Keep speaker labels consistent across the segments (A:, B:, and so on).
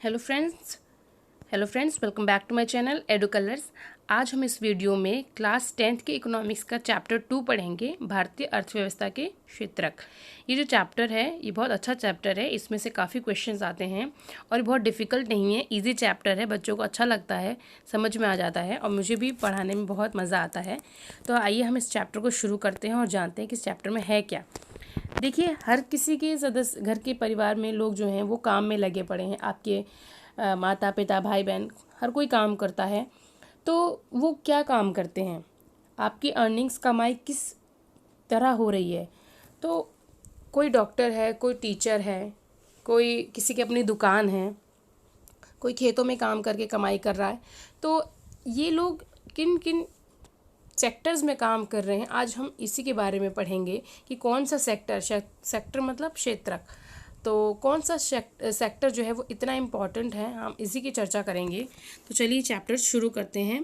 A: Hello friends welcome back to my channel Edu Colours. आज हम इस वीडियो में क्लास 10th के इकोनॉमिक्स का चैप्टर 2 पढ़ेंगे, भारतीय अर्थव्यवस्था के क्षेत्रक। ये जो चैप्टर है ये बहुत अच्छा चैप्टर है, इसमें से काफ़ी क्वेश्चंस आते हैं और बहुत डिफ़िकल्ट नहीं है, इजी चैप्टर है, बच्चों को अच्छा लगता है, समझ में आ जाता है और मुझे भी पढ़ाने में बहुत मज़ा आता है। तो आइए हम इस चैप्टर को शुरू करते हैं और जानते हैं कि इस चैप्टर में है क्या। देखिए, हर किसी के सदस्य घर के परिवार में लोग जो हैं वो काम में लगे पड़े हैं। आपके माता पिता भाई बहन हर कोई काम करता है। तो वो क्या काम करते हैं, आपकी अर्निंग्स कमाई किस तरह हो रही है। तो कोई डॉक्टर है, कोई टीचर है, कोई किसी की अपनी दुकान है, कोई खेतों में काम करके कमाई कर रहा है। तो ये लोग किन किन सेक्टर्स में काम कर रहे हैं, आज हम इसी के बारे में पढ़ेंगे कि कौन सा सेक्टर मतलब क्षेत्रक, तो कौन सा सेक्टर जो है वो इतना इम्पॉर्टेंट है, हम इसी की चर्चा करेंगे। तो चलिए चैप्टर शुरू करते हैं।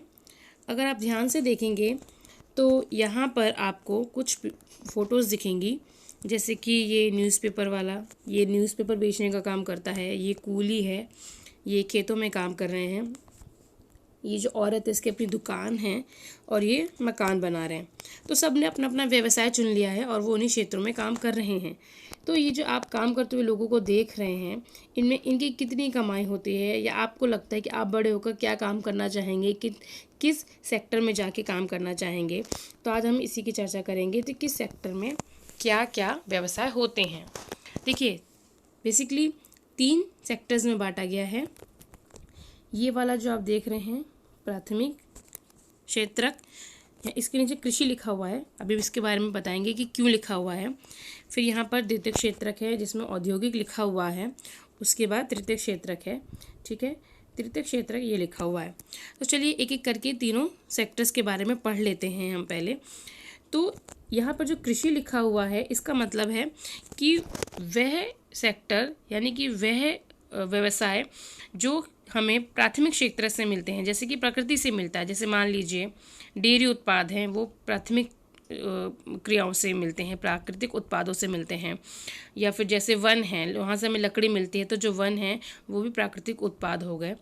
A: अगर आप ध्यान से देखेंगे तो यहाँ पर आपको कुछ फ़ोटोज़ दिखेंगी, जैसे कि ये न्यूज़पेपर वाला, ये न्यूज़पेपर बेचने का काम करता है, ये कूली है, ये खेतों में काम कर रहे हैं, ये जो औरत है इसकी अपनी दुकान है और ये मकान बना रहे हैं। तो सब ने अपना अपना व्यवसाय चुन लिया है और वो उन्हीं क्षेत्रों में काम कर रहे हैं। तो ये जो आप काम करते हुए लोगों को देख रहे हैं, इनमें इनकी कितनी कमाई होती है, या आपको लगता है कि आप बड़े होकर क्या काम करना चाहेंगे, कि किस सेक्टर में जाके काम करना चाहेंगे। तो आज हम इसी की चर्चा करेंगे कि किस सेक्टर में क्या क्या व्यवसाय होते हैं। देखिए, बेसिकली 3 सेक्टर्स में बांटा गया है। ये वाला जो आप देख रहे हैं प्राथमिक क्षेत्रक, इसके नीचे कृषि लिखा हुआ है, अभी इसके बारे में बताएंगे कि क्यों लिखा हुआ है। फिर यहाँ पर द्वितीय क्षेत्रक है जिसमें औद्योगिक लिखा हुआ है, उसके बाद तृतीय क्षेत्रक है। ठीक है, तृतीय क्षेत्रक ये लिखा हुआ है। तो चलिए एक एक करके तीनों सेक्टर्स के बारे में पढ़ लेते हैं हम पहले। तो यहाँ पर जो कृषि लिखा हुआ है इसका मतलब है कि वह सेक्टर यानी कि वह व्यवसाय जो हमें प्राथमिक क्षेत्र से मिलते हैं, जैसे कि प्रकृति से मिलता है। जैसे मान लीजिए डेयरी उत्पाद हैं, वो प्राथमिक क्रियाओं से मिलते हैं, प्राकृतिक उत्पादों से मिलते हैं। या फिर जैसे वन है, वहाँ से हमें लकड़ी मिलती है, तो जो वन है वो भी प्राकृतिक उत्पाद हो गए।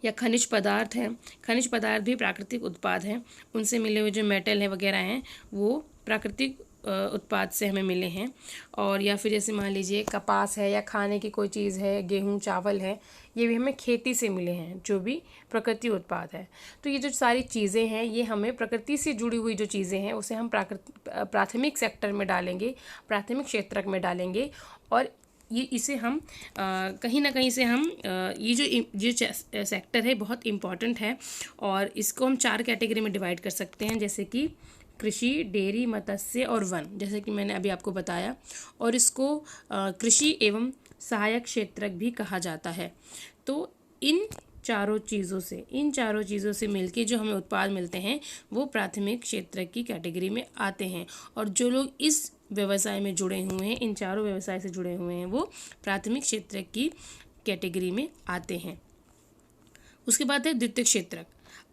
A: या खनिज पदार्थ हैं, खनिज पदार्थ भी प्राकृतिक उत्पाद हैं, उनसे मिले हुए जो मेटल है वगैरह हैं वो प्राकृतिक उत्पाद से हमें मिले हैं। और या फिर जैसे मान लीजिए कपास है या खाने की कोई चीज़ है, गेहूँ चावल है, ये भी हमें खेती से मिले हैं, जो भी प्रकृति उत्पाद है। तो ये जो सारी चीज़ें हैं ये हमें प्रकृति से जुड़ी हुई जो चीज़ें हैं उसे हम प्राथमिक सेक्टर में डालेंगे, प्राथमिक क्षेत्रक में डालेंगे। और ये इसे हम कहीं ना कहीं से हम ये जो सेक्टर है बहुत इम्पॉर्टेंट है और इसको हम 4 कैटेगरी में डिवाइड कर सकते हैं, जैसे कि कृषि, डेयरी, मत्स्य और वन, जैसे कि मैंने अभी आपको बताया। और इसको कृषि एवं सहायक क्षेत्रक भी कहा जाता है। तो इन चारों चीज़ों से मिलके जो हमें उत्पाद मिलते हैं वो प्राथमिक क्षेत्र की कैटेगरी में आते हैं। और जो लोग इस व्यवसाय में जुड़े हुए हैं, इन चारों व्यवसाय से जुड़े हुए हैं, वो प्राथमिक क्षेत्र की कैटेगरी में आते हैं। उसके बाद है द्वितीय क्षेत्रक।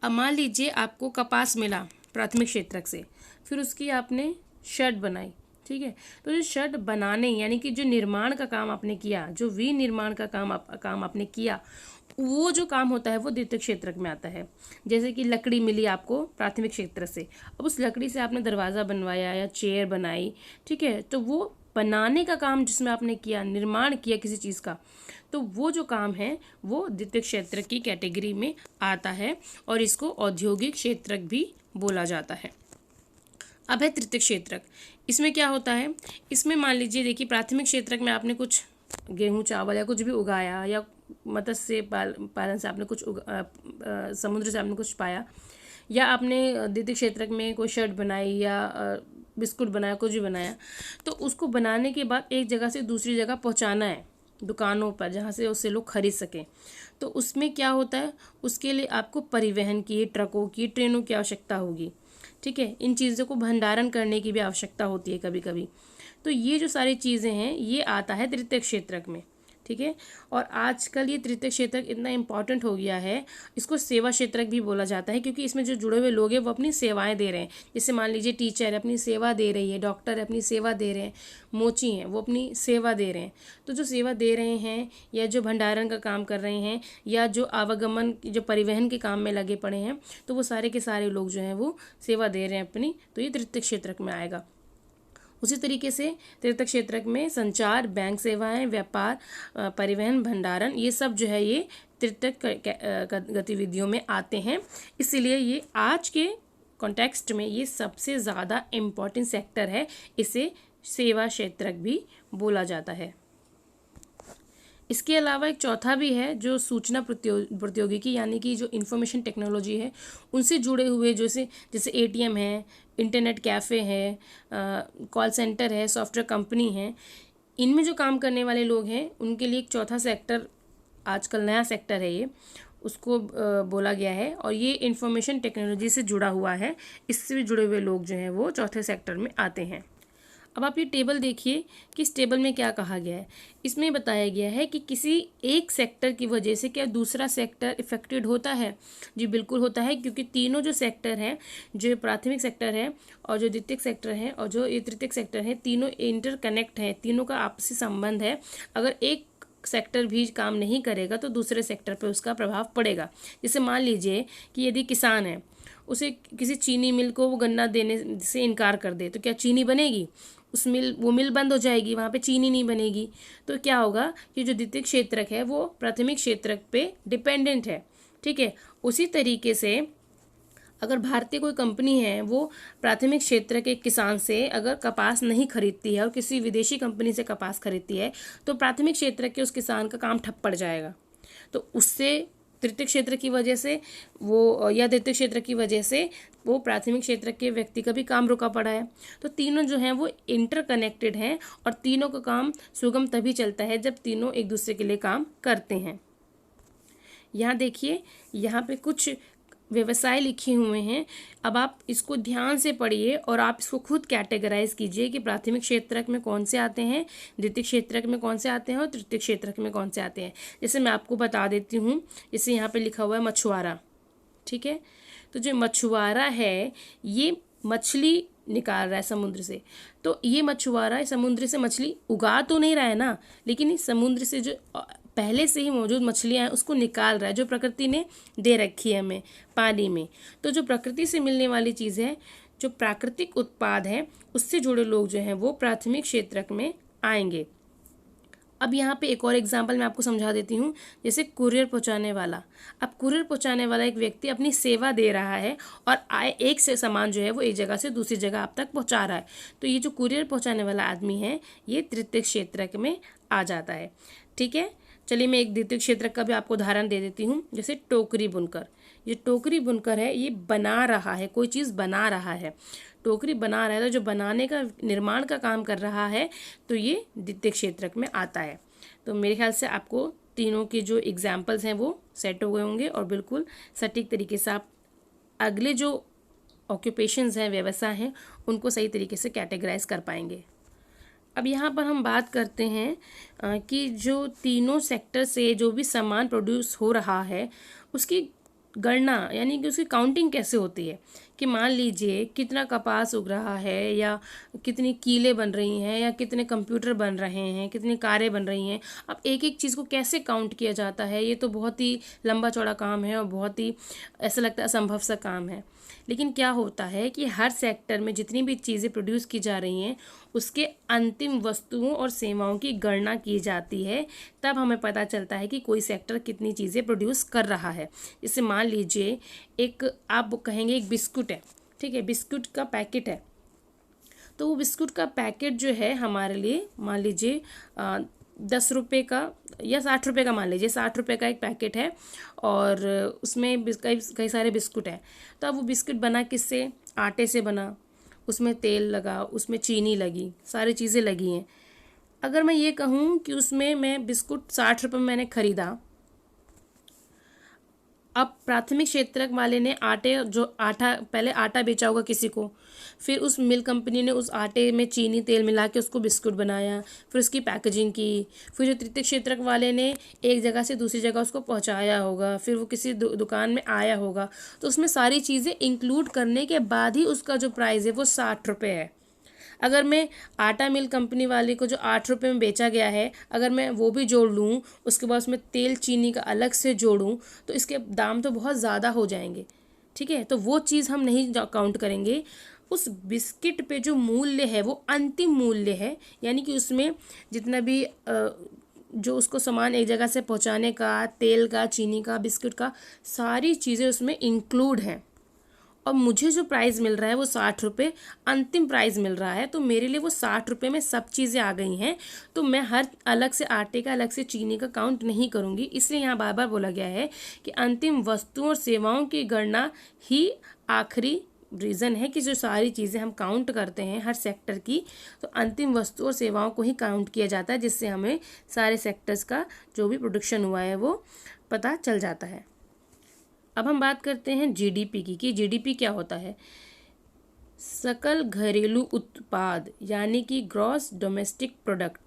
A: अब मान लीजिए आपको कपास मिला प्राथमिक क्षेत्रक से, फिर उसकी आपने शर्ट बनाई। ठीक है, तो जो शर्ट बनाने यानी कि जो निर्माण का काम आपने किया, जो विनिर्माण का काम आपने किया, वो जो काम होता है वो द्वितीय क्षेत्रक में आता है। जैसे कि लकड़ी मिली आपको प्राथमिक क्षेत्र से, अब उस लकड़ी से आपने दरवाज़ा बनवाया या चेयर बनाई। ठीक है, तो वो बनाने का काम जिसमें आपने किया, निर्माण किया किसी चीज़ का, तो वो जो काम है वो द्वितीय क्षेत्रक की कैटेगरी में आता है और इसको औद्योगिक क्षेत्रक भी बोला जाता है। अब है तृतीय क्षेत्रक। इसमें क्या होता है, इसमें मान लीजिए देखिए प्राथमिक क्षेत्रक में आपने कुछ गेहूँ चावल या कुछ भी उगाया, या मत्स्य पालन से आपने कुछ समुद्र से आपने कुछ पाया, या आपने द्वितीय क्षेत्रक में कोई शर्ट बनाई या बिस्कुट बनाया, कुछ भी बनाया, तो उसको बनाने के बाद एक जगह से दूसरी जगह पहुंचाना है दुकानों पर, जहाँ से उससे लोग खरीद सकें। तो उसमें क्या होता है, उसके लिए आपको परिवहन की, ट्रकों की, ट्रेनों की आवश्यकता होगी। ठीक है, इन चीज़ों को भंडारण करने की भी आवश्यकता होती है कभी कभी। तो ये जो सारी चीज़ें हैं ये आता है तृतीय क्षेत्रक में। ठीक है। और आजकल ये तृतीयक क्षेत्रक इतना इम्पॉर्टेंट हो गया है, इसको सेवा क्षेत्रक भी बोला जाता है, क्योंकि इसमें जो जुड़े हुए लोग हैं वो अपनी सेवाएं दे रहे हैं। जैसे मान लीजिए टीचर है, अपनी सेवा दे रही है, डॉक्टर है, अपनी सेवा दे रहे हैं, मोची हैं, वो अपनी सेवा दे रहे हैं। तो जो सेवा दे रहे हैं या जो भंडारण का काम कर रहे हैं या जो आवागमन, जो परिवहन के काम में लगे पड़े हैं, तो वो सारे के सारे लोग जो हैं वो सेवा दे रहे हैं अपनी, तो ये तृतीयक क्षेत्रक में आएगा। उसी तरीके से तृतीयक क्षेत्रक में संचार, बैंक सेवाएं, व्यापार, परिवहन, भंडारण, ये सब जो है ये तृतीयक गतिविधियों में आते हैं। इसीलिए ये आज के कॉन्टेक्स्ट में ये सबसे ज़्यादा इम्पॉर्टेंट सेक्टर है, इसे सेवा क्षेत्रक भी बोला जाता है। इसके अलावा एक चौथा भी है जो सूचना प्रौद्योगिकी यानी कि जो इंफॉर्मेशन टेक्नोलॉजी है उनसे जुड़े हुए, जैसे एटीएम है, इंटरनेट कैफ़े है, कॉल सेंटर है, सॉफ्टवेयर कंपनी है, इनमें जो काम करने वाले लोग हैं उनके लिए एक चौथा सेक्टर, आजकल नया सेक्टर है ये, उसको बोला गया है। और ये इंफॉर्मेशन टेक्नोलॉजी से जुड़ा हुआ है, इससे भी जुड़े हुए लोग जो हैं वो चौथे सेक्टर में आते हैं। अब आप ये टेबल देखिए कि इस टेबल में क्या कहा गया है। इसमें बताया गया है कि किसी एक सेक्टर की वजह से क्या दूसरा सेक्टर इफेक्टेड होता है। जी बिल्कुल होता है, क्योंकि तीनों जो सेक्टर हैं, जो प्राथमिक सेक्टर है और जो द्वितीयक सेक्टर है और जो ये तृतीयक सेक्टर है, तीनों इंटरकनेक्ट हैं, तीनों का आपसी संबंध है। अगर एक सेक्टर भी काम नहीं करेगा तो दूसरे सेक्टर पर उसका प्रभाव पड़ेगा। जैसे मान लीजिए कि यदि किसान है, उसे किसी चीनी मिल को वो गन्ना देने से इनकार कर दे, तो क्या चीनी बनेगी? वो मिल बंद हो जाएगी, वहाँ पे चीनी नहीं बनेगी। तो क्या होगा कि जो द्वितीयक क्षेत्रक है वो प्राथमिक क्षेत्रक पे डिपेंडेंट है, ठीक है। उसी तरीके से अगर भारतीय कोई कंपनी है, वो प्राथमिक क्षेत्र के किसान से अगर कपास नहीं खरीदती है और किसी विदेशी कंपनी से कपास खरीदती है, तो प्राथमिक क्षेत्र के उस किसान का काम ठप पड़ जाएगा। तो उससे तृतीयक क्षेत्र की वजह से वो, या द्वितीयक क्षेत्र की वजह से वो प्राथमिक क्षेत्र के व्यक्ति का भी काम रुका पड़ा है। तो तीनों जो हैं वो इंटरकनेक्टेड हैं और तीनों का काम सुगम तभी चलता है जब तीनों एक दूसरे के लिए काम करते हैं। यहाँ देखिए, यहाँ पे कुछ व्यवसाय लिखे हुए हैं। अब आप इसको ध्यान से पढ़िए और आप इसको खुद कैटेगराइज कीजिए कि प्राथमिक क्षेत्रक में कौन से आते हैं, द्वितीयक क्षेत्रक में कौन से आते हैं और तृतीयक क्षेत्रक में कौन से आते हैं। जैसे मैं आपको बता देती हूँ, जैसे यहाँ पे लिखा हुआ है मछुआरा, ठीक है। तो जो मछुआरा है ये मछली निकाल रहा है समुद्र से, तो ये मछुआरा समुद्र से मछली उगा तो नहीं रहा है ना, लेकिन इस समुद्र से जो पहले से ही मौजूद मछलियां हैं उसको निकाल रहा है, जो प्रकृति ने दे रखी है हमें पानी में। तो जो प्रकृति से मिलने वाली चीज़ है, जो प्राकृतिक उत्पाद है, उससे जुड़े लोग जो हैं वो प्राथमिक क्षेत्रक में आएंगे। अब यहाँ पे एक और एग्जांपल मैं आपको समझा देती हूँ, जैसे कुरियर पहुँचाने वाला। अब कुरियर पहुँचाने वाला एक व्यक्ति अपनी सेवा दे रहा है और एक से सामान जो है वो एक जगह से दूसरी जगह आप तक पहुँचा रहा है। तो ये जो कुरियर पहुँचाने वाला आदमी है ये तृतीयक क्षेत्रक में आ जाता है, ठीक है। चलिए मैं एक द्वितीयक क्षेत्रक का भी आपको उदाहरण दे देती हूँ। जैसे टोकरी बुनकर, ये टोकरी बुनकर है, ये बना रहा है, कोई चीज़ बना रहा है, टोकरी बना रहा है, तो जो बनाने का, निर्माण का काम कर रहा है, तो ये द्वितीयक क्षेत्रक में आता है। तो मेरे ख्याल से आपको तीनों के जो एग्जाम्पल्स हैं वो सेट हो गए होंगे और बिल्कुल सटीक तरीके से आप अगले जो ऑक्यूपेशंस हैं, व्यवसाय हैं, उनको सही तरीके से कैटेगराइज कर पाएंगे। अब यहाँ पर हम बात करते हैं कि जो तीनों सेक्टर से जो भी सामान प्रोड्यूस हो रहा है उसकी गणना यानी कि उसकी काउंटिंग कैसे होती है। कि मान लीजिए कितना कपास उग रहा है, या कितनी कीलें बन रही हैं, या कितने कंप्यूटर बन रहे हैं, कितनी कारें बन रही हैं। अब एक एक चीज़ को कैसे काउंट किया जाता है, ये तो बहुत ही लंबा चौड़ा काम है और बहुत ही ऐसा लगता है असंभव सा काम है। लेकिन क्या होता है कि हर सेक्टर में जितनी भी चीज़ें प्रोड्यूस की जा रही हैं उसके अंतिम वस्तुओं और सेवाओं की गणना की जाती है, तब हमें पता चलता है कि कोई सेक्टर कितनी चीज़ें प्रोड्यूस कर रहा है। जैसे मान लीजिए एक, आप कहेंगे एक बिस्कुट है, ठीक है, बिस्कुट का पैकेट है, तो वो बिस्कुट का पैकेट जो है हमारे लिए, मान लीजिए 10 रुपये का या 60 रुपये का, मान लीजिए 60 रुपये का एक पैकेट है और उसमें कई सारे बिस्कुट हैं। तो अब वो बिस्कुट बना किससे? आटे से बना, उसमें तेल लगा, उसमें चीनी लगी, सारी चीज़ें लगी हैं। अगर मैं ये कहूँ कि उसमें मैं बिस्कुट 60 रुपये में मैंने ख़रीदा, अब प्राथमिक क्षेत्रक वाले ने आटा पहले आटा बेचा होगा किसी को, फिर उस मिल कंपनी ने उस आटे में चीनी तेल मिला के उसको बिस्कुट बनाया, फिर उसकी पैकेजिंग की, फिर जो तृतीय क्षेत्रक वाले ने एक जगह से दूसरी जगह उसको पहुंचाया होगा, फिर वो किसी दुकान में आया होगा, तो उसमें सारी चीज़ें इंक्लूड करने के बाद ही उसका जो प्राइस है वो 60 रुपये है। अगर मैं आटा मिल कंपनी वाले को जो 8 रुपये में बेचा गया है, अगर मैं वो भी जोड़ लूँ, उसके बाद उसमें तेल चीनी का अलग से जोड़ूँ, तो इसके दाम तो बहुत ज़्यादा हो जाएंगे। ठीक है, तो वो चीज़ हम नहीं काउंट करेंगे। उस बिस्किट पे जो मूल्य है वो अंतिम मूल्य है, यानी कि उसमें जितना भी जो उसको सामान एक जगह से पहुंचाने का, तेल का, चीनी का, बिस्किट का, सारी चीज़ें उसमें इंक्लूड हैं। और मुझे जो प्राइस मिल रहा है वो 60 रुपये अंतिम प्राइस मिल रहा है, तो मेरे लिए वो 60 रुपये में सब चीज़ें आ गई हैं। तो मैं हर अलग से आटे का, अलग से चीनी का काउंट नहीं करूँगी। इसलिए यहाँ बार बार बोला गया है कि अंतिम वस्तुओं और सेवाओं की गणना ही आखिरी रीज़न है कि जो सारी चीज़ें हम काउंट करते हैं हर सेक्टर की, तो अंतिम वस्तु और सेवाओं को ही काउंट किया जाता है, जिससे हमें सारे सेक्टर्स का जो भी प्रोडक्शन हुआ है वो पता चल जाता है। अब हम बात करते हैं जीडीपी की, कि जीडीपी क्या होता है। सकल घरेलू उत्पाद यानी कि ग्रॉस डोमेस्टिक प्रोडक्ट।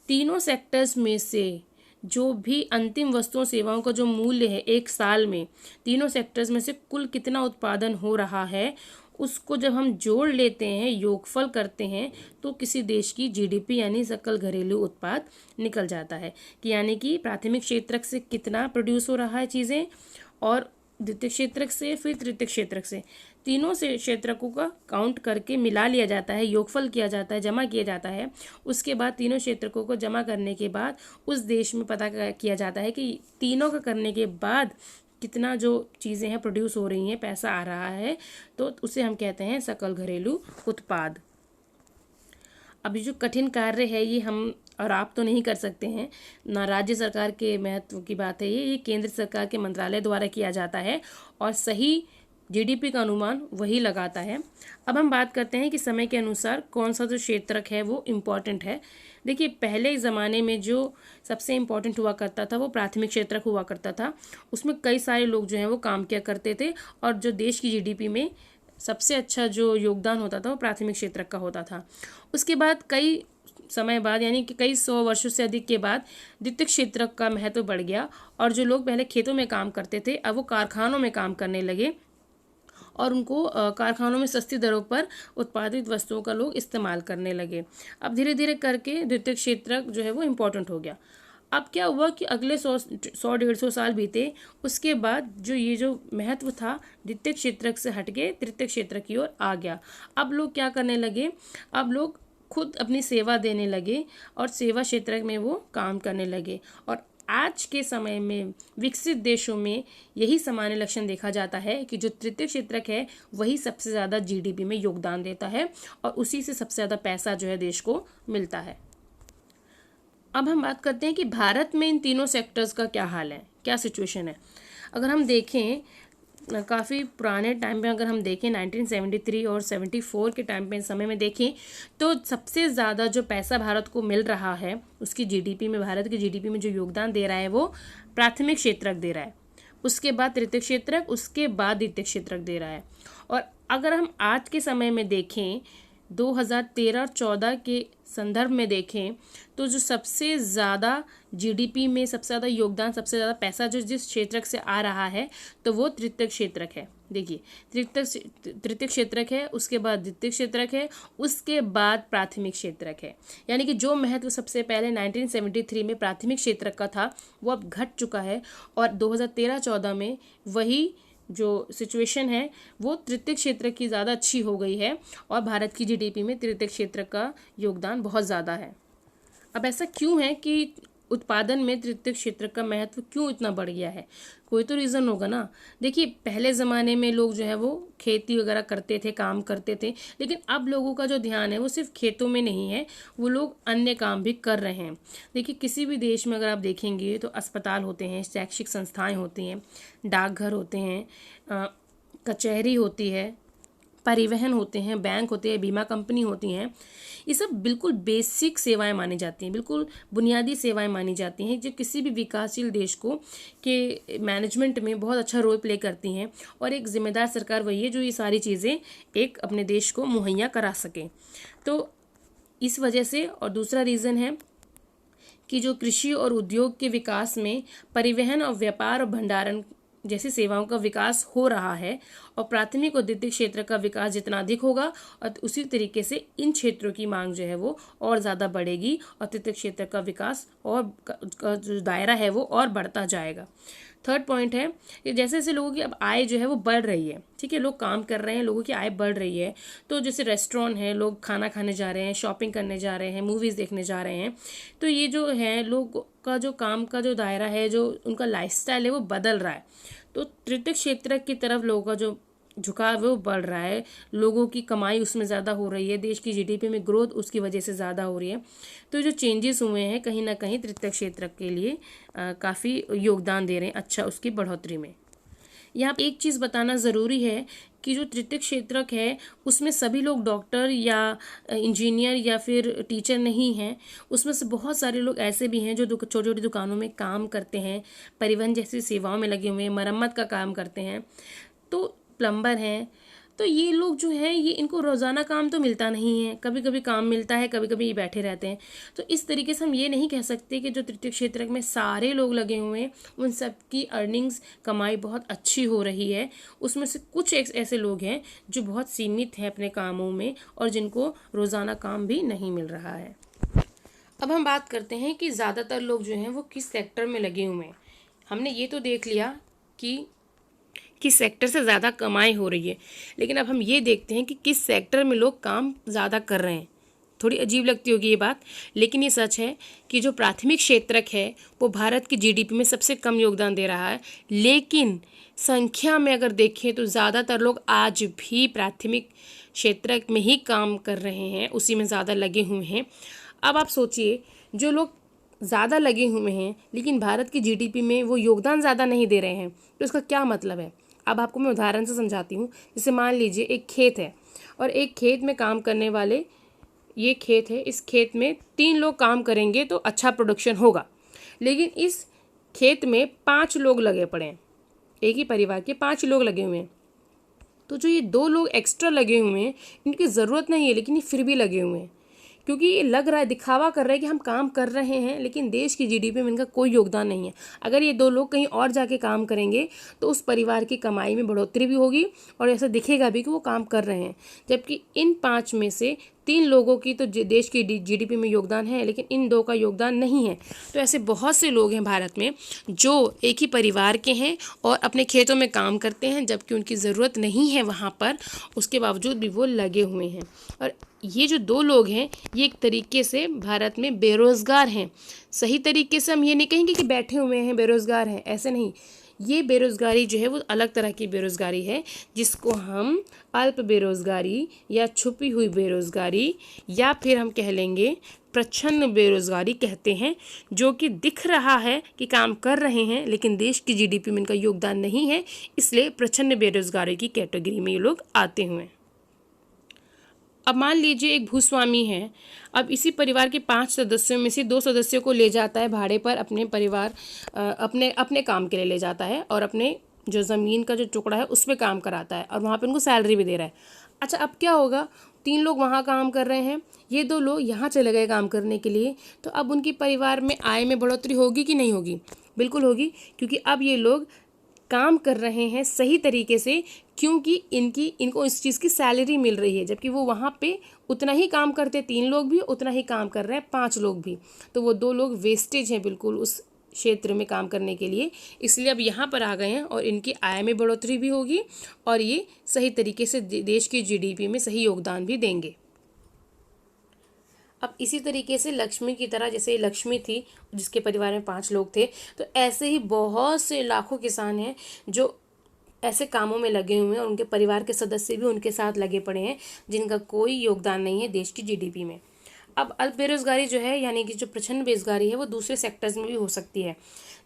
A: तीनों सेक्टर्स में से जो भी अंतिम वस्तुओं सेवाओं का जो मूल्य है एक साल में, तीनों सेक्टर्स में से कुल कितना उत्पादन हो रहा है, उसको जब हम जोड़ लेते हैं, योगफल करते हैं, तो किसी देश की जीडीपी यानी सकल घरेलू उत्पाद निकल जाता है। कि यानी कि प्राथमिक क्षेत्रक से कितना प्रोड्यूस हो रहा है चीज़ें, और द्वितीय क्षेत्रक से, फिर तृतीय क्षेत्रक से, तीनों से क्षेत्रकों का काउंट करके मिला लिया जाता है, योगफल किया जाता है, जमा किया जाता है। उसके बाद तीनों क्षेत्रकों को जमा करने के बाद उस देश में पता किया जाता है कि तीनों का करने के बाद कितना जो चीज़ें हैं प्रोड्यूस हो रही हैं, पैसा आ रहा है, तो उसे हम कहते हैं सकल घरेलू उत्पाद। अब जो कठिन कार्य है ये हम और आप तो नहीं कर सकते हैं, ना राज्य सरकार के महत्व की बात है, ये केंद्र सरकार के मंत्रालय द्वारा किया जाता है और सही जीडीपी का अनुमान वही लगाता है। अब हम बात करते हैं कि समय के अनुसार कौन सा जो क्षेत्रक है वो इम्पॉर्टेंट है। देखिए, पहले ज़माने में जो सबसे इम्पॉर्टेंट हुआ करता था वो प्राथमिक क्षेत्रक हुआ करता था। उसमें कई सारे लोग जो हैं वो काम किया करते थे, और जो देश की जीडीपी में सबसे अच्छा जो योगदान होता था वो प्राथमिक क्षेत्रक का होता था। उसके बाद कई समय बाद, यानी कि कई 100 वर्षों से अधिक के बाद, द्वितीय क्षेत्रक का महत्व बढ़ गया, और जो लोग पहले खेतों में काम करते थे अब वो कारखानों में काम करने लगे, और उनको कारखानों में सस्ती दरों पर उत्पादित वस्तुओं का लोग इस्तेमाल करने लगे। अब धीरे धीरे करके द्वितीय क्षेत्रक जो है वो इम्पोर्टेंट हो गया। अब क्या हुआ कि अगले 100-150 साल बीते, उसके बाद जो महत्व था द्वितीय क्षेत्रक से हटके तृतीय क्षेत्रक की ओर आ गया। अब लोग क्या करने लगे, अब लोग खुद अपनी सेवा देने लगे और सेवा क्षेत्र में वो काम करने लगे। और आज के समय में विकसित देशों में यही सामान्य लक्षण देखा जाता है कि जो तृतीय क्षेत्रक है वही सबसे ज़्यादा जीडीपी में योगदान देता है, और उसी से सबसे ज़्यादा पैसा जो है देश को मिलता है। अब हम बात करते हैं कि भारत में इन तीनों सेक्टर्स का क्या हाल है, क्या सिचुएशन है। अगर हम देखें काफ़ी पुराने टाइम पे, अगर हम देखें 1973 और 74 के टाइम पे, समय में देखें, तो सबसे ज़्यादा जो पैसा भारत को मिल रहा है उसकी जीडीपी में, भारत की जीडीपी में जो योगदान दे रहा है वो प्राथमिक क्षेत्रक दे रहा है, उसके बाद तृतीय क्षेत्रक, उसके बाद द्वितीय क्षेत्रक दे रहा है। और अगर हम आज के समय में देखें 2013-14 के संदर्भ में देखें, तो जो सबसे ज़्यादा जीडीपी में सबसे ज़्यादा योगदान, सबसे ज़्यादा पैसा जो जिस क्षेत्रक से आ रहा है तो वो तृतीय क्षेत्रक है। देखिए, तृतीय क्षेत्रक है, उसके बाद द्वितीय क्षेत्रक है, उसके बाद प्राथमिक क्षेत्रक है। यानी कि जो महत्व सबसे पहले 1973 में प्राथमिक क्षेत्रक का था वो अब घट चुका है, और 2013-14 में वही जो सिचुएशन है वो तृतीय क्षेत्र की ज़्यादा अच्छी हो गई है, और भारत की जीडीपी में तृतीय क्षेत्र का योगदान बहुत ज़्यादा है। अब ऐसा क्यों है कि उत्पादन में तृतीय क्षेत्र का महत्व क्यों इतना बढ़ गया है? कोई तो रीज़न होगा ना। देखिए, पहले ज़माने में लोग जो है वो खेती वगैरह करते थे, काम करते थे, लेकिन अब लोगों का जो ध्यान है वो सिर्फ खेतों में नहीं है, वो लोग अन्य काम भी कर रहे हैं। देखिए, किसी भी देश में अगर आप देखेंगे तो अस्पताल होते हैं, शैक्षिक संस्थाएँ होती हैं, डाकघर होते हैं, कचहरी होती है, परिवहन होते हैं, बैंक होते हैं, बीमा कंपनी होती हैं, ये सब बिल्कुल बेसिक सेवाएं मानी जाती हैं, बिल्कुल बुनियादी सेवाएं मानी जाती हैं जो किसी भी विकासशील देश को के मैनेजमेंट में बहुत अच्छा रोल प्ले करती हैं। और एक जिम्मेदार सरकार वही है जो ये सारी चीज़ें एक अपने देश को मुहैया करा सके। तो इस वजह से, और दूसरा रीज़न है कि जो कृषि और उद्योग के विकास में परिवहन और व्यापार और भंडारण जैसी सेवाओं का विकास हो रहा है, और प्राथमिक और द्वितीयक क्षेत्र का विकास जितना अधिक होगा और उसी तरीके से इन क्षेत्रों की मांग जो है वो और ज़्यादा बढ़ेगी और तृतीयक क्षेत्र का विकास और का जो दायरा है वो और बढ़ता जाएगा। थर्ड पॉइंट है कि जैसे जैसे लोगों की अब आय जो है वो बढ़ रही है, ठीक है, लोग काम कर रहे हैं, लोगों की आय बढ़ रही है, तो जैसे रेस्टोरेंट है, लोग खाना खाने जा रहे हैं, शॉपिंग करने जा रहे हैं, मूवीज़ देखने जा रहे हैं, तो ये जो है लोग का जो काम का जो दायरा है, जो उनका लाइफस्टाइल है वो बदल रहा है। तो तृतीयक क्षेत्र की तरफ लोगों का जो झुकाव है वो बढ़ रहा है, लोगों की कमाई उसमें ज़्यादा हो रही है, देश की जीडीपी में ग्रोथ उसकी वजह से ज़्यादा हो रही है। तो जो चेंजेस हुए हैं कहीं ना कहीं तृतीयक क्षेत्र के लिए काफ़ी योगदान दे रहे हैं अच्छा उसकी बढ़ोतरी में। यहाँ पे एक चीज़ बताना ज़रूरी है कि जो तृतीयक क्षेत्रक है उसमें सभी लोग डॉक्टर या इंजीनियर या फिर टीचर नहीं हैं, उसमें से बहुत सारे लोग ऐसे भी हैं जो छोटी छोटी दुकानों में काम करते हैं, परिवहन जैसी सेवाओं में लगे हुए हैं, मरम्मत का काम करते हैं, तो प्लम्बर हैं। तो ये लोग जो हैं ये इनको रोज़ाना काम तो मिलता नहीं है, कभी कभी काम मिलता है, कभी कभी ये बैठे रहते हैं। तो इस तरीके से हम ये नहीं कह सकते कि जो तृतीयक क्षेत्र में सारे लोग लगे हुए हैं उन सब की अर्निंग्स कमाई बहुत अच्छी हो रही है। उसमें से कुछ ऐसे लोग हैं जो बहुत सीमित हैं अपने कामों में और जिनको रोज़ाना काम भी नहीं मिल रहा है। अब हम बात करते हैं कि ज़्यादातर लोग जो हैं वो किस सेक्टर में लगे हुए हैं। हमने ये तो देख लिया कि किस सेक्टर से ज़्यादा कमाई हो रही है, लेकिन अब हम ये देखते हैं कि किस सेक्टर में लोग काम ज़्यादा कर रहे हैं। थोड़ी अजीब लगती होगी ये बात, लेकिन ये सच है कि जो प्राथमिक क्षेत्रक है वो भारत की जीडीपी में सबसे कम योगदान दे रहा है, लेकिन संख्या में अगर देखें तो ज़्यादातर लोग आज भी प्राथमिक क्षेत्रक में ही काम कर रहे हैं, उसी में ज़्यादा लगे हुए हैं। अब आप सोचिए, जो लोग ज़्यादा लगे हुए हैं लेकिन भारत की जीडीपी में वो योगदान ज़्यादा नहीं दे रहे हैं, तो इसका क्या मतलब है। अब आपको मैं उदाहरण से समझाती हूँ। जैसे मान लीजिए एक खेत है और एक खेत में काम करने वाले, ये खेत है, इस खेत में 3 लोग काम करेंगे तो अच्छा प्रोडक्शन होगा, लेकिन इस खेत में 5 लोग लगे पड़े हैं, एक ही परिवार के 5 लोग लगे हुए हैं। तो जो ये 2 लोग एक्स्ट्रा लगे हुए हैं इनकी ज़रूरत नहीं है, लेकिन ये फिर भी लगे हुए हैं क्योंकि ये लग रहा है, दिखावा कर रहा है कि हम काम कर रहे हैं, लेकिन देश की जीडीपी में इनका कोई योगदान नहीं है। अगर ये 2 लोग कहीं और जाके काम करेंगे तो उस परिवार की कमाई में बढ़ोतरी भी होगी और ऐसा दिखेगा भी कि वो काम कर रहे हैं, जबकि इन 5 में से 3 लोगों की तो देश की जीडीपी में योगदान है, लेकिन इन 2 का योगदान नहीं है। तो ऐसे बहुत से लोग हैं भारत में जो एक ही परिवार के हैं और अपने खेतों में काम करते हैं, जबकि उनकी ज़रूरत नहीं है वहाँ पर, उसके बावजूद भी वो लगे हुए हैं। और ये जो 2 लोग हैं ये एक तरीके से भारत में बेरोज़गार हैं। सही तरीके से हम ये नहीं कहेंगे कि बैठे हुए हैं बेरोज़गार हैं, ऐसे नहीं। ये बेरोज़गारी जो है वो अलग तरह की बेरोज़गारी है, जिसको हम अल्प बेरोज़गारी या छुपी हुई बेरोज़गारी या फिर हम कह लेंगे प्रच्छन्न बेरोज़गारी कहते हैं, जो कि दिख रहा है कि काम कर रहे हैं लेकिन देश की जीडीपी में इनका योगदान नहीं है, इसलिए प्रच्छन्न बेरोज़गारी की कैटेगरी में ये लोग आते हुए हैं। अब मान लीजिए एक भूस्वामी है, अब इसी परिवार के 5 सदस्यों में से 2 सदस्यों को ले जाता है भाड़े पर, अपने परिवार अपने काम के लिए ले जाता है और अपने जो ज़मीन का जो टुकड़ा है उस पर काम कराता है और वहाँ पे उनको सैलरी भी दे रहा है। अच्छा, अब क्या होगा, 3 लोग वहाँ काम कर रहे हैं, ये 2 लोग यहाँ चले गए काम करने के लिए, तो अब उनकी परिवार में आय में बढ़ोतरी होगी कि नहीं होगी? बिल्कुल होगी, क्योंकि अब ये लोग काम कर रहे हैं सही तरीके से, क्योंकि इनको इस चीज़ की सैलरी मिल रही है, जबकि वो वहाँ पे उतना ही काम करते 3 लोग भी उतना ही काम कर रहे हैं 5 लोग भी, तो वो 2 लोग वेस्टेज हैं बिल्कुल उस क्षेत्र में काम करने के लिए, इसलिए अब यहाँ पर आ गए हैं और इनकी आय में बढ़ोतरी भी होगी और ये सही तरीके से देश की जीडीपी में सही योगदान भी देंगे। अब इसी तरीके से लक्ष्मी की तरह, जैसे लक्ष्मी थी जिसके परिवार में 5 लोग थे, तो ऐसे ही बहुत से लाखों किसान हैं जो ऐसे कामों में लगे हुए हैं और उनके परिवार के सदस्य भी उनके साथ लगे पड़े हैं, जिनका कोई योगदान नहीं है देश की जीडीपी में। अब अल्प बेरोजगारी जो है, यानी कि जो प्रच्छन्न बेरोजगारी है, वो दूसरे सेक्टर्स में भी हो सकती है,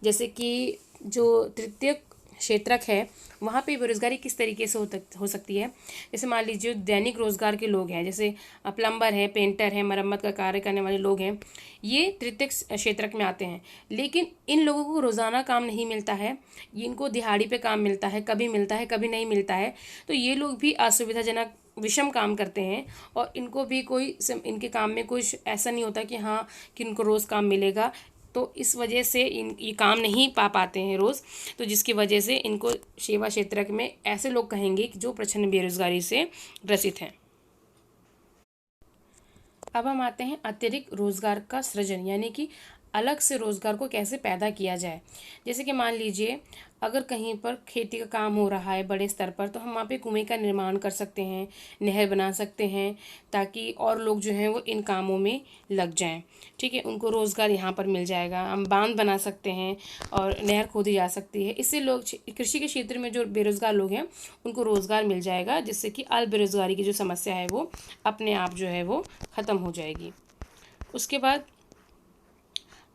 A: जैसे कि जो तृतीयक क्षेत्रक है वहाँ पे बेरोजगारी किस तरीके से हो सकती है। जैसे मान लीजिए दैनिक रोजगार के लोग हैं, जैसे प्लम्बर है, पेंटर है, मरम्मत का कार्य करने वाले लोग हैं, ये तृतीय क्षेत्रक में आते हैं। लेकिन इन लोगों को रोज़ाना काम नहीं मिलता है, इनको दिहाड़ी पे काम मिलता है, कभी मिलता है कभी नहीं मिलता है। तो ये लोग भी असुविधाजनक विषम काम करते हैं और इनको भी इनके काम में कुछ ऐसा नहीं होता कि हाँ कि इनको रोज़ काम मिलेगा। तो इस वजह से ये काम नहीं पा पाते हैं रोज़, तो जिसकी वजह से इनको सेवा क्षेत्र में ऐसे लोग कहेंगे कि जो प्रचंड बेरोजगारी से ग्रसित हैं। अब हम आते हैं अतिरिक्त रोजगार का सृजन, यानी कि अलग से रोजगार को कैसे पैदा किया जाए। जैसे कि मान लीजिए अगर कहीं पर खेती का काम हो रहा है बड़े स्तर पर, तो हम वहाँ पे कुएं का निर्माण कर सकते हैं, नहर बना सकते हैं, ताकि और लोग जो हैं वो इन कामों में लग जाएं। ठीक है, उनको रोज़गार यहाँ पर मिल जाएगा। हम बांध बना सकते हैं और नहर खोदी जा सकती है। इससे लोग कृषि के क्षेत्र में जो बेरोज़गार लोग हैं उनको रोज़गार मिल जाएगा, जिससे कि अल्प बेरोज़गारी की जो समस्या है वो अपने आप जो है वो ख़त्म हो जाएगी। उसके बाद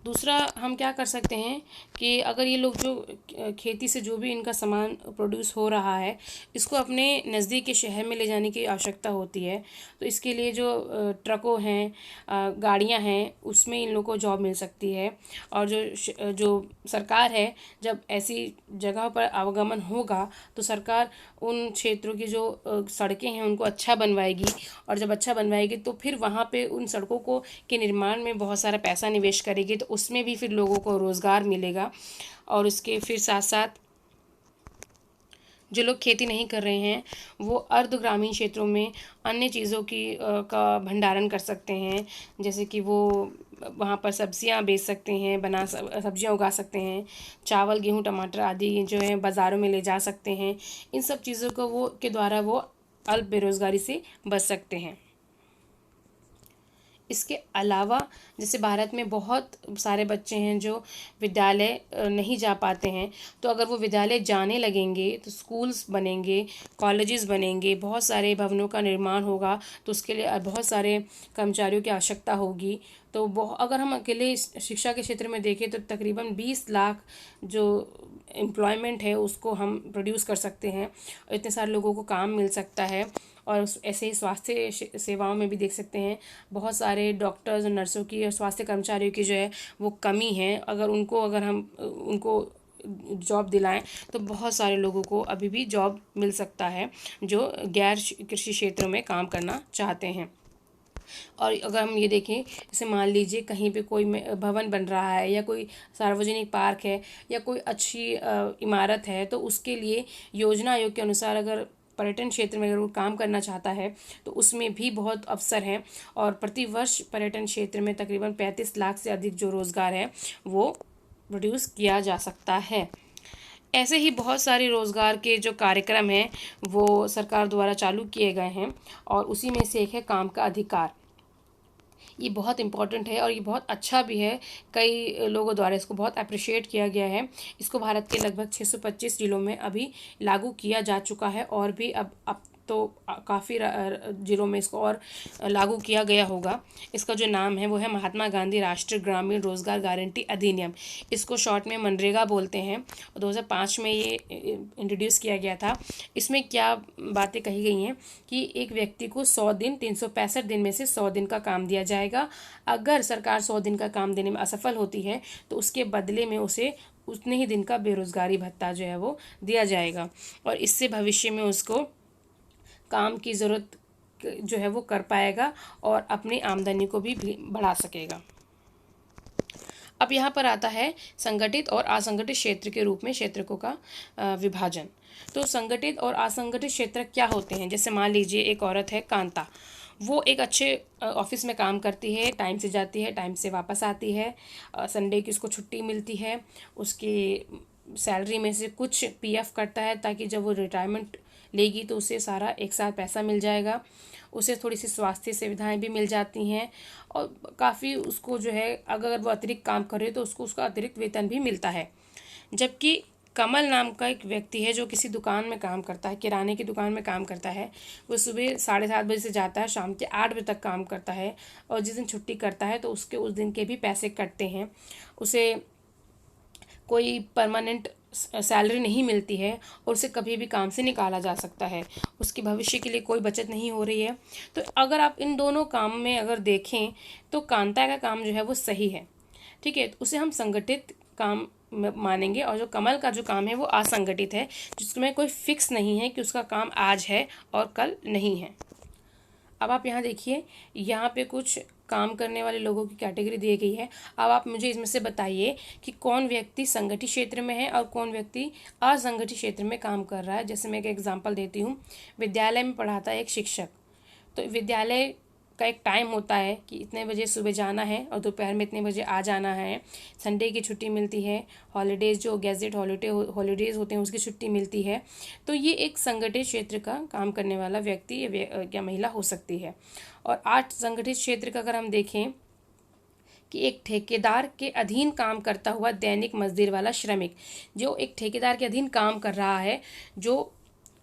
A: दूसरा हम क्या कर सकते हैं कि अगर ये लोग जो खेती से जो भी इनका सामान प्रोड्यूस हो रहा है, इसको अपने नज़दीक के शहर में ले जाने की आवश्यकता होती है। तो इसके लिए जो ट्रकों हैं, गाड़ियां हैं, उसमें इन लोगों को जॉब मिल सकती है। और जो सरकार है, जब ऐसी जगह पर आवागमन होगा तो सरकार उन क्षेत्रों की जो सड़कें हैं उनको अच्छा बनवाएगी, और जब अच्छा बनवाएगी तो फिर वहाँ पे उन सड़कों को के निर्माण में बहुत सारा पैसा निवेश करेगी, तो उसमें भी फिर लोगों को रोज़गार मिलेगा। और उसके फिर साथ साथ जो लोग खेती नहीं कर रहे हैं वो अर्ध ग्रामीण क्षेत्रों में अन्य चीज़ों का भंडारण कर सकते हैं। जैसे कि वो वहाँ पर सब्जियां बेच सकते हैं, सब्जियां उगा सकते हैं, चावल, गेहूं, टमाटर आदि जो है बाज़ारों में ले जा सकते हैं। इन सब चीज़ों को के द्वारा वो अल्प बेरोज़गारी से बच सकते हैं। इसके अलावा जैसे भारत में बहुत सारे बच्चे हैं जो विद्यालय नहीं जा पाते हैं, तो अगर वो विद्यालय जाने लगेंगे तो स्कूल्स बनेंगे, कॉलेजेस बनेंगे, बहुत सारे भवनों का निर्माण होगा, तो उसके लिए बहुत सारे कर्मचारियों की आवश्यकता होगी। तो अगर हम अकेले शिक्षा के क्षेत्र में देखें तो तकरीबन 20 लाख जो एम्प्लॉयमेंट है उसको हम प्रोड्यूस कर सकते हैं, और इतने सारे लोगों को काम मिल सकता है। और ऐसे ही स्वास्थ्य सेवाओं में भी देख सकते हैं, बहुत सारे डॉक्टर्स और नर्सों की और स्वास्थ्य कर्मचारियों की जो है वो कमी है। अगर हम उनको जॉब दिलाएं तो बहुत सारे लोगों को अभी भी जॉब मिल सकता है जो गैर कृषि क्षेत्रों में काम करना चाहते हैं। और अगर हम ये देखें, जैसे मान लीजिए कहीं पे कोई भवन बन रहा है, या कोई सार्वजनिक पार्क है, या कोई अच्छी इमारत है, तो उसके लिए योजना आयोग के अनुसार अगर पर्यटन क्षेत्र में अगर वो काम करना चाहता है तो उसमें भी बहुत अवसर हैं। और प्रति वर्ष पर्यटन क्षेत्र में तकरीबन 35 लाख से अधिक जो रोज़गार है वो प्रोड्यूस किया जा सकता है। ऐसे ही बहुत सारे रोज़गार के जो कार्यक्रम हैं वो सरकार द्वारा चालू किए गए हैं, और उसी में से एक है काम का अधिकार। ये बहुत इम्पॉर्टेंट है और ये बहुत अच्छा भी है। कई लोगों द्वारा इसको बहुत अप्रिशिएट किया गया है। इसको भारत के लगभग 625 जिलों में अभी लागू किया जा चुका है, और भी अब तो काफ़ी जिलों में इसको और लागू किया गया होगा। इसका जो नाम है वो है महात्मा गांधी राष्ट्रीय ग्रामीण रोजगार गारंटी अधिनियम। इसको शॉर्ट में मनरेगा बोलते हैं, और 2005 में ये इंट्रोड्यूस किया गया था। इसमें क्या बातें कही गई हैं कि एक व्यक्ति को 100 दिन 365 दिन में से 100 दिन का काम दिया जाएगा। अगर सरकार 100 दिन का काम देने में असफल होती है तो उसके बदले में उसे उतने ही दिन का बेरोजगारी भत्ता जो है वो दिया जाएगा, और इससे भविष्य में उसको काम की ज़रूरत जो है वो कर पाएगा और अपनी आमदनी को भी बढ़ा सकेगा। अब यहाँ पर आता है संगठित और असंगठित क्षेत्र के रूप में क्षेत्रकों का विभाजन। तो संगठित और असंगठित क्षेत्र क्या होते हैं। जैसे मान लीजिए एक औरत है कांता, वो एक अच्छे ऑफिस में काम करती है, टाइम से जाती है, टाइम से वापस आती है, संडे की उसको छुट्टी मिलती है, उसकी सैलरी में से कुछ पीएफ कटता है ताकि जब वो रिटायरमेंट लेगी तो उसे सारा एक साथ पैसा मिल जाएगा। उसे थोड़ी सी स्वास्थ्य सुविधाएं भी मिल जाती हैं, और काफ़ी उसको जो है अगर वो अतिरिक्त काम करे तो उसको उसका अतिरिक्त वेतन भी मिलता है। जबकि कमल नाम का एक व्यक्ति है जो किसी दुकान में काम करता है, किराने की दुकान में काम करता है। वो सुबह 7:30 बजे से जाता है, शाम के 8 बजे तक काम करता है, और जिस दिन छुट्टी करता है तो उसके उस दिन के भी पैसे कटते हैं। उसे कोई परमानेंट सैलरी नहीं मिलती है और उसे कभी भी काम से निकाला जा सकता है, उसके भविष्य के लिए कोई बचत नहीं हो रही है। तो अगर आप इन दोनों काम में अगर देखें तो कांता का काम जो है वो सही है, ठीक है, तो उसे हम संगठित काम मानेंगे। और जो कमल का जो काम है वो असंगठित है, जिसमें कोई फिक्स नहीं है कि उसका काम आज है और कल नहीं है। अब आप यहाँ देखिए, यहाँ पे कुछ काम करने वाले लोगों की कैटेगरी दी गई है। अब आप मुझे इसमें से बताइए कि कौन व्यक्ति संगठित क्षेत्र में है और कौन व्यक्ति असंगठित क्षेत्र में काम कर रहा है। जैसे मैं एक एग्जांपल देती हूँ, विद्यालय में पढ़ाता है एक शिक्षक, तो विद्यालय का एक टाइम होता है कि इतने बजे सुबह जाना है और दोपहर में इतने बजे आ जाना है। संडे की छुट्टी मिलती है, हॉलीडेज़ जो गैजेट हॉलीडेज़ होते हैं उसकी छुट्टी मिलती है। तो ये एक संगठित क्षेत्र का काम करने वाला व्यक्ति या महिला हो सकती है। और आज संगठित क्षेत्र का अगर हम देखें कि एक ठेकेदार के अधीन काम करता हुआ दैनिक मजदूर वाला श्रमिक, जो एक ठेकेदार के अधीन काम कर रहा है,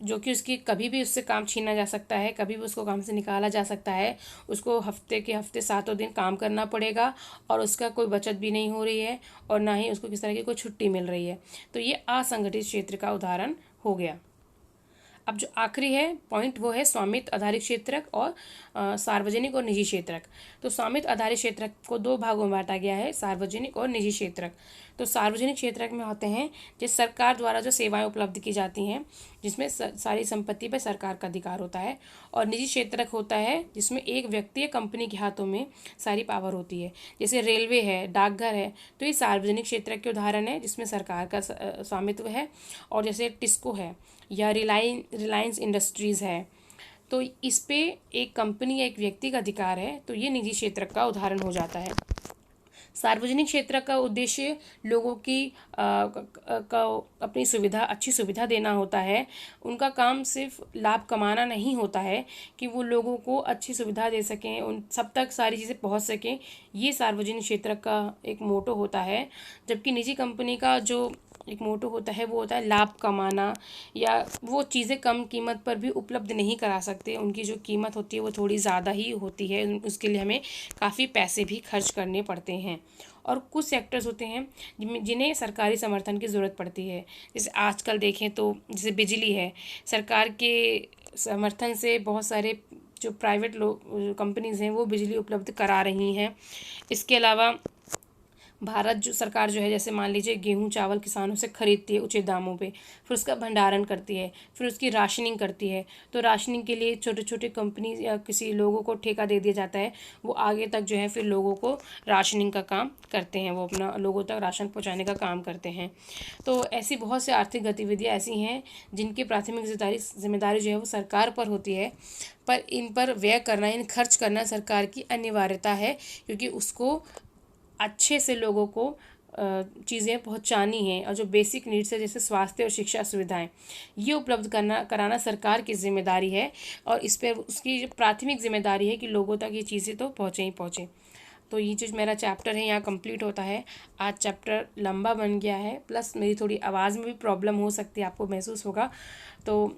A: जो कि उसकी कभी भी उससे काम छीना जा सकता है, कभी भी उसको काम से निकाला जा सकता है। उसको हफ्ते के हफ्ते 7 दिन काम करना पड़ेगा और उसका कोई बचत भी नहीं हो रही है और ना ही उसको किसी तरह की कोई छुट्टी मिल रही है। तो ये असंगठित क्षेत्र का उदाहरण हो गया। अब जो आखिरी है पॉइंट वो है स्वामित्व आधारित क्षेत्रक और सार्वजनिक और निजी क्षेत्रक। तो स्वामित्व आधारित क्षेत्रक को 2 भागों में बांटा गया है, सार्वजनिक और निजी क्षेत्रक। तो सार्वजनिक क्षेत्रक में होते हैं जिस सरकार द्वारा जो सेवाएं उपलब्ध की जाती हैं, जिसमें सारी संपत्ति पर सरकार का अधिकार होता है। और निजी क्षेत्रक होता है जिसमें एक व्यक्ति या कंपनी के हाथों में सारी पावर होती है, जैसे रेलवे है, डाकघर है। तो ये सार्वजनिक क्षेत्रक के उदाहरण है जिसमें सरकार का स्वामित्व है। और जैसे टिस्को है या रिलायंस इंडस्ट्रीज़ है, तो इस पे एक कंपनी या एक व्यक्ति का अधिकार है, तो ये निजी क्षेत्र का उदाहरण हो जाता है। सार्वजनिक क्षेत्र का उद्देश्य लोगों की अपनी सुविधा, अच्छी सुविधा देना होता है। उनका काम सिर्फ लाभ कमाना नहीं होता है कि वो लोगों को अच्छी सुविधा दे सकें, उन सब तक सारी चीज़ें पहुंच सकें। ये सार्वजनिक क्षेत्र का एक मोटो होता है। जबकि निजी कंपनी का जो एक मोटो होता है वो होता है लाभ कमाना, या वो चीज़ें कम कीमत पर भी उपलब्ध नहीं करा सकते, उनकी जो कीमत होती है वो थोड़ी ज़्यादा ही होती है, उसके लिए हमें काफ़ी पैसे भी खर्च करने पड़ते हैं। और कुछ सेक्टर्स होते हैं जिन्हें सरकारी समर्थन की ज़रूरत पड़ती है। जैसे आजकल देखें तो जैसे बिजली है, सरकार के समर्थन से बहुत सारे जो प्राइवेट कंपनीज़ हैं वो बिजली उपलब्ध करा रही हैं। इसके अलावा भारत जो सरकार जो है, जैसे मान लीजिए गेहूँ चावल किसानों से खरीदती है उचित दामों पे, फिर उसका भंडारण करती है, फिर उसकी राशनिंग करती है। तो राशनिंग के लिए छोटे छोटे कंपनी या किसी लोगों को ठेका दे दिया जाता है, वो आगे तक जो है फिर लोगों को राशनिंग का काम करते हैं, वो अपना लोगों तक राशन पहुँचाने का काम करते हैं। तो ऐसी बहुत सी आर्थिक गतिविधियाँ ऐसी हैं जिनकी प्राथमिक जिम्मेदारी जो है वो सरकार पर होती है, पर इन पर व्यय करना, इन खर्च करना सरकार की अनिवार्यता है, क्योंकि उसको अच्छे से लोगों को चीज़ें पहुंचानी हैं। और जो बेसिक नीड्स है जैसे स्वास्थ्य और शिक्षा सुविधाएं, ये उपलब्ध कराना सरकार की जिम्मेदारी है। और इस पर उसकी जो प्राथमिक जिम्मेदारी है कि लोगों तक ये चीज़ें तो पहुँचे ही पहुँचे। तो ये जो मेरा चैप्टर है यहाँ कंप्लीट होता है। आज चैप्टर लंबा बन गया है, प्लस मेरी थोड़ी आवाज़ में भी प्रॉब्लम हो सकती है, आपको महसूस होगा। तो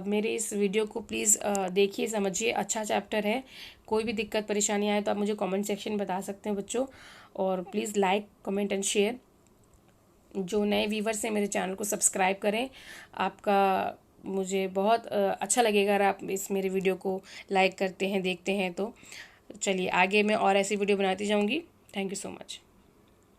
A: मेरे इस वीडियो को प्लीज़ देखिए, समझिए, अच्छा चैप्टर है। कोई भी दिक्कत परेशानी आए तो आप मुझे कमेंट सेक्शन में बता सकते हैं बच्चों। और please like, comment and share. जो नए व्यूवर्स हैं मेरे चैनल को सब्सक्राइब करें। आपका मुझे बहुत अच्छा लगेगा अगर आप इस मेरे वीडियो को लाइक करते हैं, देखते हैं। तो चलिए आगे मैं और ऐसी वीडियो बनाती जाऊँगी। Thank you so much.